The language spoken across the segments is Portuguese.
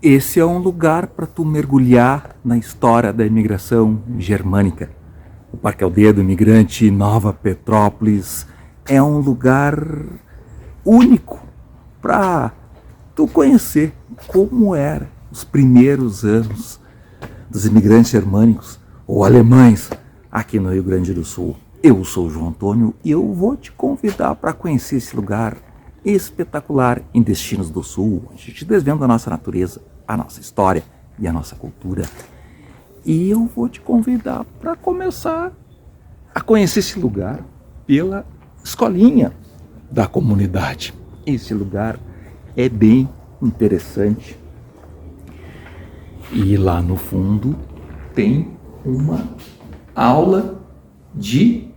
Esse é um lugar para tu mergulhar na história da imigração germânica. O Parque Aldeia do Imigrante Nova Petrópolis é um lugar único para tu conhecer como eram os primeiros anos dos imigrantes germânicos ou alemães aqui no Rio Grande do Sul. Eu sou o João Antônio e eu vou te convidar para conhecer esse lugar espetacular em Destinos do Sul. A gente desvenda a nossa natureza, a nossa história e a nossa cultura. E eu vou te convidar para começar a conhecer esse lugar pela escolinha da comunidade. Esse lugar é bem interessante. E lá no fundo tem uma aula de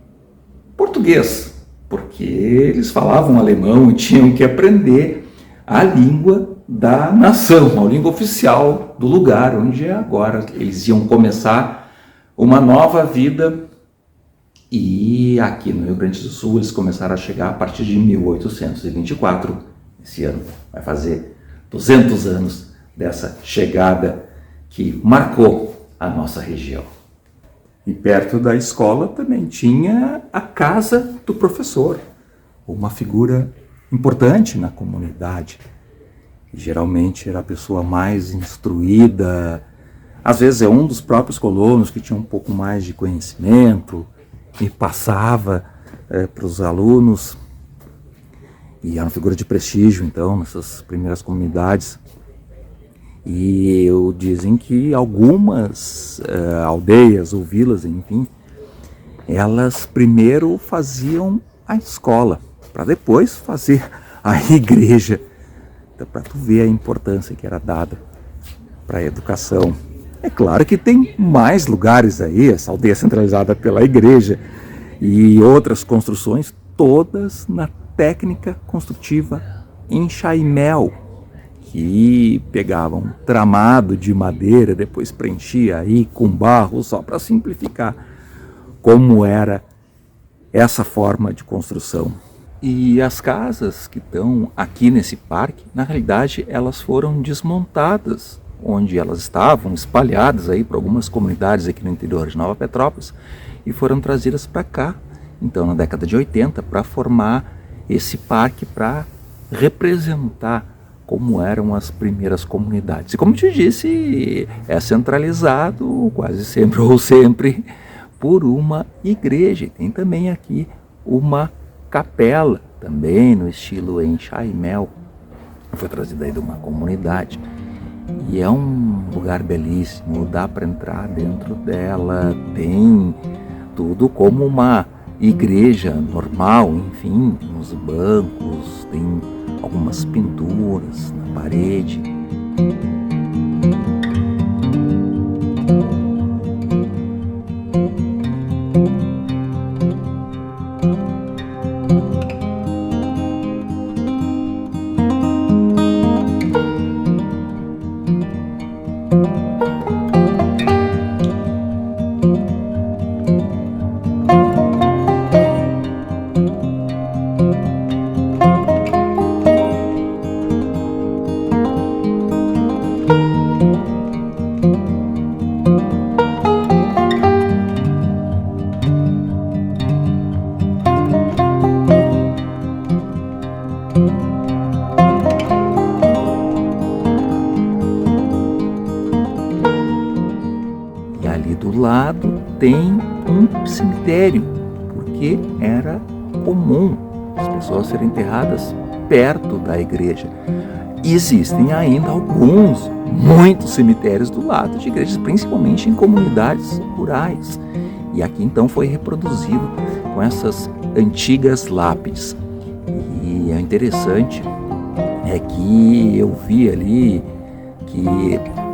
português, porque eles falavam alemão e tinham que aprender a língua da nação, a língua oficial do lugar onde agora eles iam começar uma nova vida. E aqui no Rio Grande do Sul eles começaram a chegar a partir de 1824. Esse ano vai fazer 200 anos dessa chegada que marcou a nossa região. E perto da escola também tinha a casa do professor, uma figura importante na comunidade. E geralmente era a pessoa mais instruída, às vezes é um dos próprios colonos que tinha um pouco mais de conhecimento e passava para os alunos. E era uma figura de prestígio, então, nessas primeiras comunidades. E dizem que algumas aldeias ou vilas, enfim, elas primeiro faziam a escola, para depois fazer a igreja, então, para tu ver a importância que era dada para a educação. É claro que tem mais lugares aí, essa aldeia centralizada pela igreja e outras construções, todas na técnica construtiva em chaimel, que pegava um tramado de madeira, depois preenchia aí com barro, só para simplificar como era essa forma de construção. E as casas que estão aqui nesse parque, na realidade, elas foram desmontadas, onde elas estavam espalhadas aí para algumas comunidades aqui no interior de Nova Petrópolis, e foram trazidas para cá, então na década de 80, para formar esse parque, para representar como eram as primeiras comunidades. E como te disse, é centralizado quase sempre ou sempre por uma igreja. Tem também aqui uma capela, também no estilo em chaimel. Foi trazida aí de uma comunidade. E é um lugar belíssimo, dá para entrar dentro dela, tem tudo como uma igreja normal, enfim, nos bancos, tem algumas pinturas na parede. E ali do lado tem um cemitério, porque era comum as pessoas serem enterradas perto da igreja. E existem ainda muitos cemitérios do lado de igrejas, principalmente em comunidades rurais. E aqui então foi reproduzido com essas antigas lápides. E é interessante é que eu vi ali que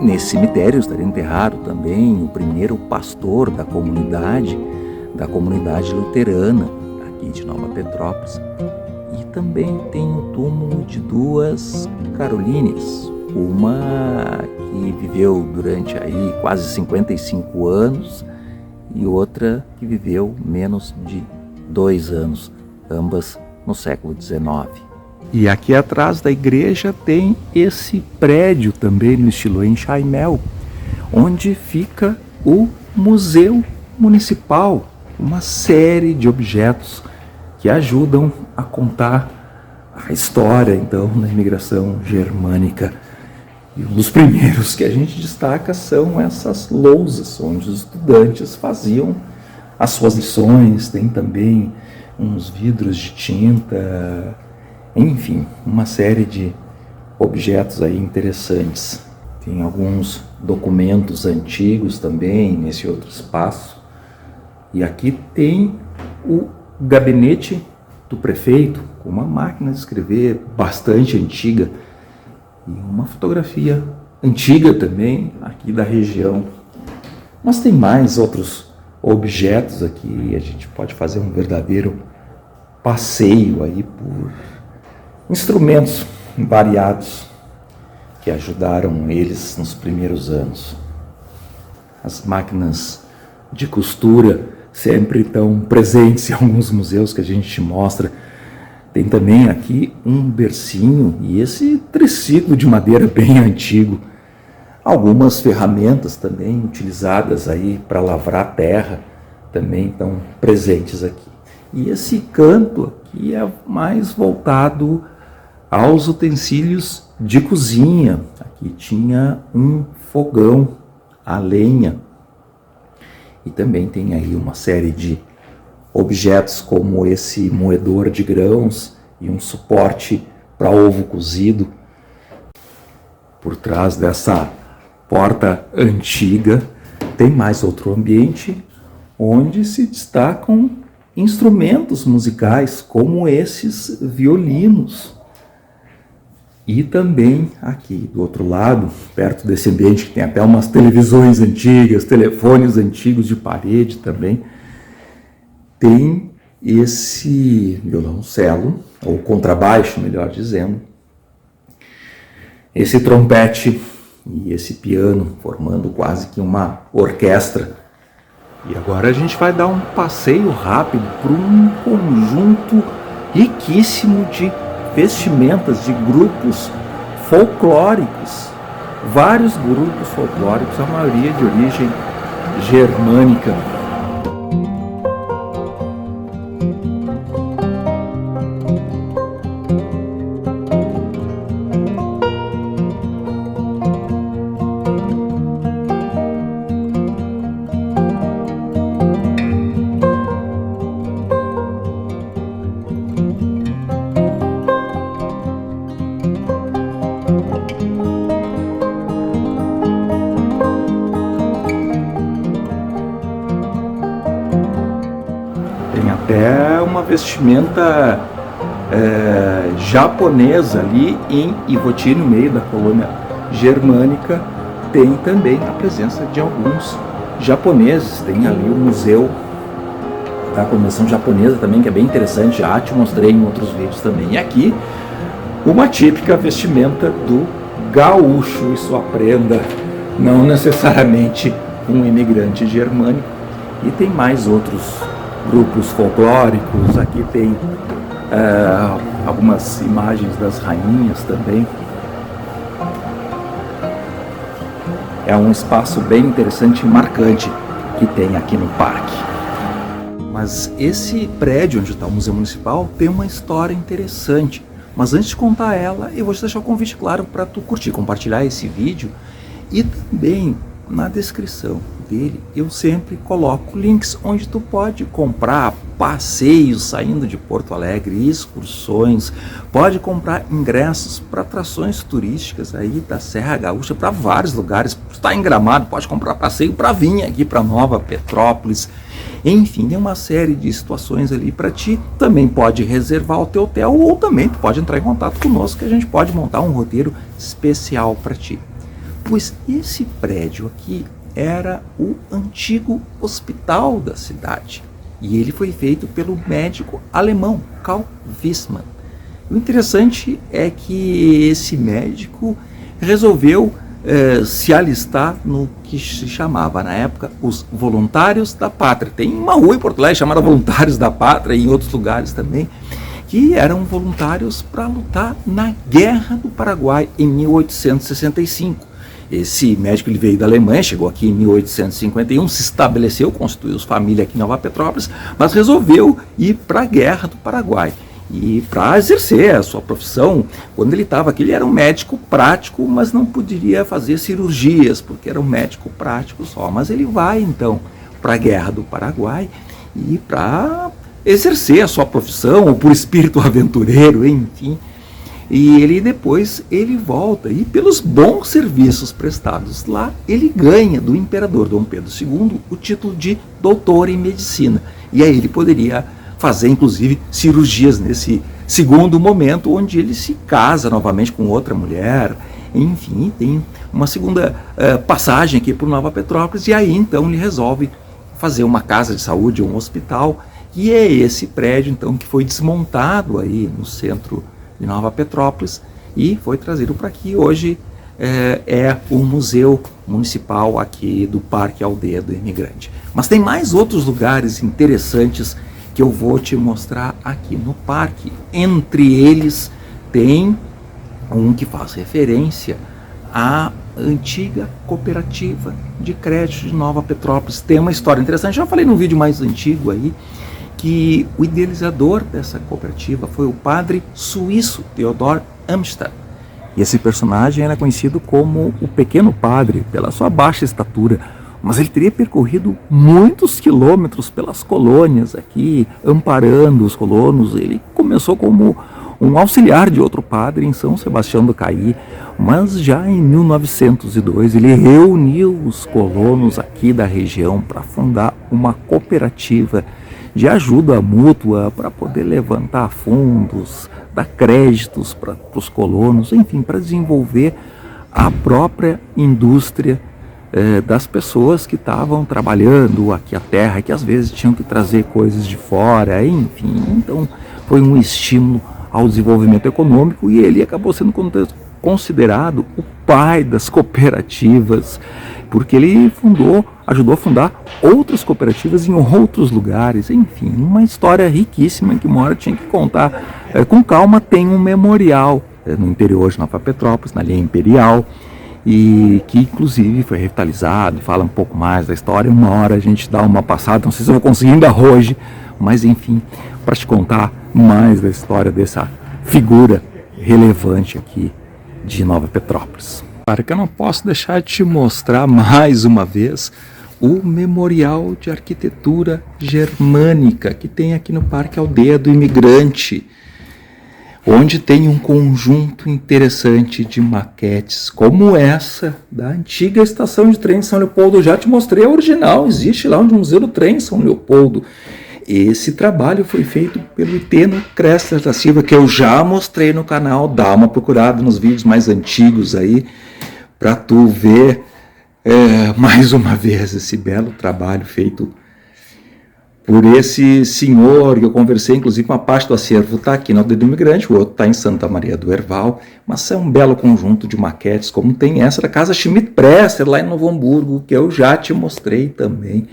nesse cemitério estaria enterrado também o primeiro pastor da comunidade luterana aqui de Nova Petrópolis. E também tem o túmulo de duas Carolines, uma que viveu durante aí quase 55 anos e outra que viveu menos de 2 anos, ambas no século XIX. E aqui atrás da igreja tem esse prédio também no estilo Enxaimel, onde fica o Museu Municipal, uma série de objetos que ajudam a contar a história então da imigração germânica. E um dos primeiros que a gente destaca são essas lousas, onde os estudantes faziam as suas lições. Tem também uns vidros de tinta, enfim, uma série de objetos aí interessantes. Tem alguns documentos antigos também nesse outro espaço. E aqui tem o gabinete do prefeito, com uma máquina de escrever bastante antiga e uma fotografia antiga também aqui da região. Mas tem mais outros objetos aqui, a gente pode fazer um verdadeiro passeio aí por instrumentos variados que ajudaram eles nos primeiros anos. As máquinas de costura sempre estão presentes em alguns museus que a gente te mostra. Tem também aqui um bercinho e esse triciclo de madeira bem antigo. Algumas ferramentas também utilizadas aí para lavrar a terra também estão presentes aqui. E esse canto aqui é mais voltado aos utensílios de cozinha. Aqui tinha um fogão a lenha. E também tem aí uma série de objetos como esse moedor de grãos e um suporte para ovo cozido. Por trás dessa porta antiga tem mais outro ambiente onde se destacam instrumentos musicais como esses violinos. E também aqui do outro lado, perto desse ambiente que tem até umas televisões antigas, telefones antigos de parede também, tem esse violoncelo, ou contrabaixo, melhor dizendo, esse trompete e esse piano, formando quase que uma orquestra. E agora a gente vai dar um passeio rápido por um conjunto riquíssimo de vestimentas de grupos folclóricos, vários grupos folclóricos, a maioria de origem germânica. Até uma vestimenta japonesa ali em Ivoti, no meio da colônia germânica. Tem também a presença de alguns japoneses. Tem ali o museu da Convenção Japonesa também, que é bem interessante, já te mostrei em outros vídeos também. E aqui, uma típica vestimenta do gaúcho, isso aprenda, não necessariamente um imigrante germânico. E tem mais outros grupos folclóricos. Aqui tem algumas imagens das rainhas também. É um espaço bem interessante e marcante que tem aqui no parque. Mas esse prédio onde está o Museu Municipal tem uma história interessante. Mas antes de contar ela, eu vou te deixar o convite claro para tu curtir, compartilhar esse vídeo. E também na descrição dele eu sempre coloco links onde tu pode comprar passeios saindo de Porto Alegre, excursões, pode comprar ingressos para atrações turísticas aí da Serra Gaúcha, para vários lugares. Está em Gramado, pode comprar passeio para vir aqui para Nova Petrópolis. Enfim, tem uma série de situações ali para ti. Também pode reservar o teu hotel ou também tu pode entrar em contato conosco que a gente pode montar um roteiro especial para ti. Pois esse prédio aqui era o antigo hospital da cidade e ele foi feito pelo médico alemão Karl Wissmann. O interessante é que esse médico resolveu se alistar no que se chamava na época os Voluntários da Pátria. Tem uma rua em Porto Alegre chamada Voluntários da Pátria e em outros lugares também, que eram voluntários para lutar na Guerra do Paraguai em 1865. Esse médico ele veio da Alemanha, chegou aqui em 1851, se estabeleceu, constituiu família aqui em Nova Petrópolis, mas resolveu ir para a Guerra do Paraguai. E para exercer a sua profissão, quando ele estava aqui, ele era um médico prático, mas não poderia fazer cirurgias, porque era um médico prático só. Mas ele vai, então, para a Guerra do Paraguai e para exercer a sua profissão, ou por espírito aventureiro, enfim. E ele depois ele volta, e pelos bons serviços prestados lá, ele ganha do imperador Dom Pedro II o título de doutor em medicina. E aí ele poderia fazer, inclusive, cirurgias nesse segundo momento, onde ele se casa novamente com outra mulher. Enfim, tem uma segunda passagem aqui por Nova Petrópolis, e aí então ele resolve fazer uma casa de saúde, um hospital, e é esse prédio então que foi desmontado aí no centro de Nova Petrópolis e foi trazido para aqui. Hoje é o Museu Municipal aqui do Parque Aldeia do Imigrante. Mas tem mais outros lugares interessantes que eu vou te mostrar aqui no parque. Entre eles tem um que faz referência à antiga cooperativa de crédito de Nova Petrópolis. Tem uma história interessante, já falei num vídeo mais antigo aí, que o idealizador dessa cooperativa foi o padre suíço Theodor Amsterdam. E esse personagem era conhecido como o Pequeno Padre, pela sua baixa estatura, mas ele teria percorrido muitos quilômetros pelas colônias aqui, amparando os colonos. Ele começou como um auxiliar de outro padre em São Sebastião do Caí, mas já em 1902 ele reuniu os colonos aqui da região para fundar uma cooperativa de ajuda mútua para poder levantar fundos, dar créditos para os colonos, enfim, para desenvolver a própria indústria das pessoas que estavam trabalhando aqui a terra, que às vezes tinham que trazer coisas de fora, enfim. Então foi um estímulo ao desenvolvimento econômico, e ele acabou sendo considerado o pai das cooperativas, porque ele ajudou a fundar outras cooperativas em outros lugares. Enfim, uma história riquíssima que uma hora tinha que contar com calma. Tem um memorial no interior de Nova Petrópolis, na linha Imperial, e que inclusive foi revitalizado, fala um pouco mais da história. Uma hora a gente dá uma passada, não sei se eu vou conseguir ainda hoje, mas enfim, para te contar mais da história dessa figura relevante aqui de Nova Petrópolis. Claro que eu não posso deixar de te mostrar mais uma vez o Memorial de Arquitetura Germânica que tem aqui no Parque Aldeia do Imigrante, onde tem um conjunto interessante de maquetes, como essa da antiga estação de trem de São Leopoldo. Eu já te mostrei a original, existe lá onde o Museu do Trem em São Leopoldo. Esse trabalho foi feito pelo Iteno Kressler da Silva, que eu já mostrei no canal. Dá uma procurada nos vídeos mais antigos aí, para tu ver mais uma vez esse belo trabalho feito por esse senhor, que eu conversei, inclusive uma parte do acervo está aqui na Aldeia do Imigrante, o outro está em Santa Maria do Herval, mas é um belo conjunto de maquetes, como tem essa da Casa Schmidt-Presser, lá em Novo Hamburgo, que eu já te mostrei também.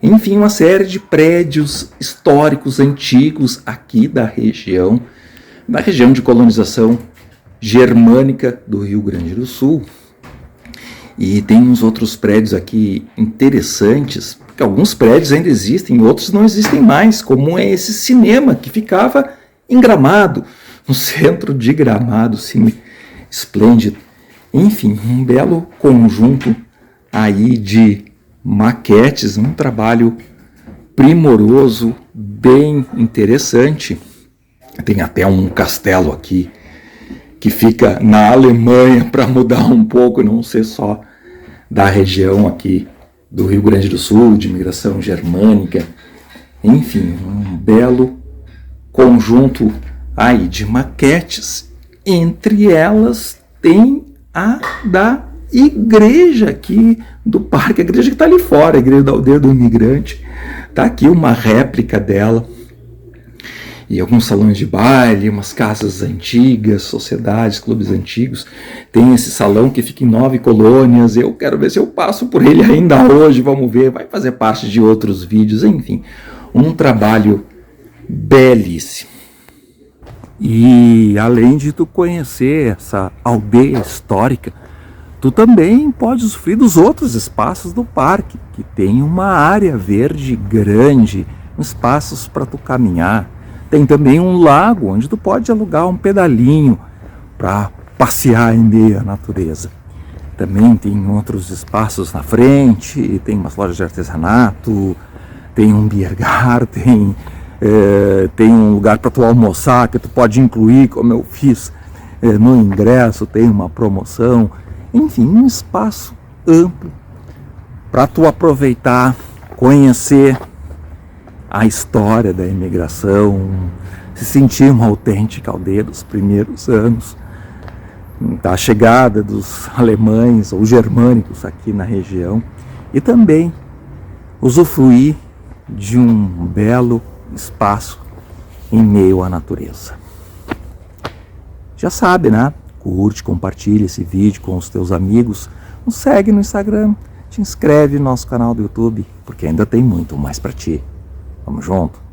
Enfim, uma série de prédios históricos antigos aqui da região de colonização germânica do Rio Grande do Sul. E tem uns outros prédios aqui interessantes, porque alguns prédios ainda existem, outros não existem mais, como é esse cinema que ficava em Gramado, no centro de Gramado, sim, esplêndido. Enfim, um belo conjunto aí de maquetes, um trabalho primoroso, bem interessante. Tem até um castelo aqui que fica na Alemanha, para mudar um pouco, não ser só da região aqui do Rio Grande do Sul, de imigração germânica. Enfim, um belo conjunto aí de maquetes. Entre elas tem a da igreja aqui do parque, a igreja que está ali fora, a igreja da Aldeia do Imigrante. Está aqui uma réplica dela. E alguns salões de baile, umas casas antigas, sociedades, clubes antigos. Tem esse salão que fica em 9 colônias. Eu quero ver se eu passo por ele ainda hoje. Vamos ver, vai fazer parte de outros vídeos. Enfim, um trabalho belíssimo. E além de tu conhecer essa aldeia histórica, tu também pode usufruir dos outros espaços do parque, que tem uma área verde grande, espaços para tu caminhar. Tem também um lago onde tu pode alugar um pedalinho para passear em meio à natureza. Também tem outros espaços na frente, tem umas lojas de artesanato, tem um beer garden, tem um lugar para tu almoçar que tu pode incluir, como eu fiz no ingresso, tem uma promoção. Enfim, um espaço amplo para tu aproveitar, conhecer a história da imigração, se sentir uma autêntica aldeia dos primeiros anos, da chegada dos alemães ou germânicos aqui na região, e também usufruir de um belo espaço em meio à natureza. Já sabe, né? Curte, compartilha esse vídeo com os teus amigos, nos segue no Instagram, te inscreve no nosso canal do YouTube, porque ainda tem muito mais para ti. Vamos junto?